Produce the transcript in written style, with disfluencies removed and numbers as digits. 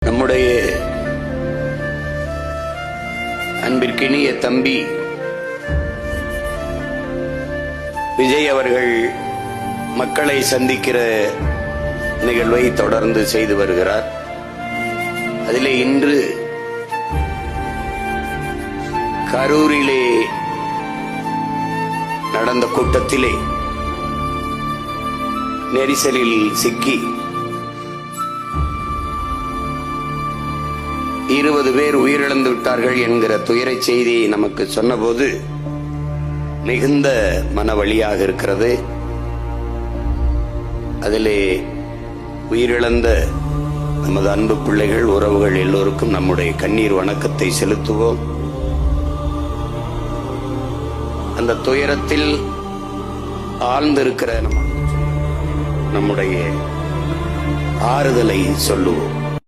நம்முடைய அன்பிற்கினிய தம்பி விஜய் அவர்கள் மக்களை சந்திக்கிற நிகழ்வை தொடர்ந்து செய்து வருகிறார். அதிலே இன்று கரூரிலே நடந்த கூட்டத்திலே நெரிசலில் சிக்கி 20 பேர் உயிரிழந்து விட்டார்கள் என்கிற துயர செய்தியை நமக்கு சொன்னபோது மிகுந்த மனவலியாக இருக்கிறது. அதிலே உயிரிழந்த நமது அன்பு பிள்ளைகள், உறவுகள் எல்லோருக்கும் நம்முடைய கண்ணீர் வணக்கத்தை செலுத்துவோம். அந்த துயரத்தில் ஆழ்ந்திருக்கிற நம்முடைய ஆறுதலை சொல்லுவோம்.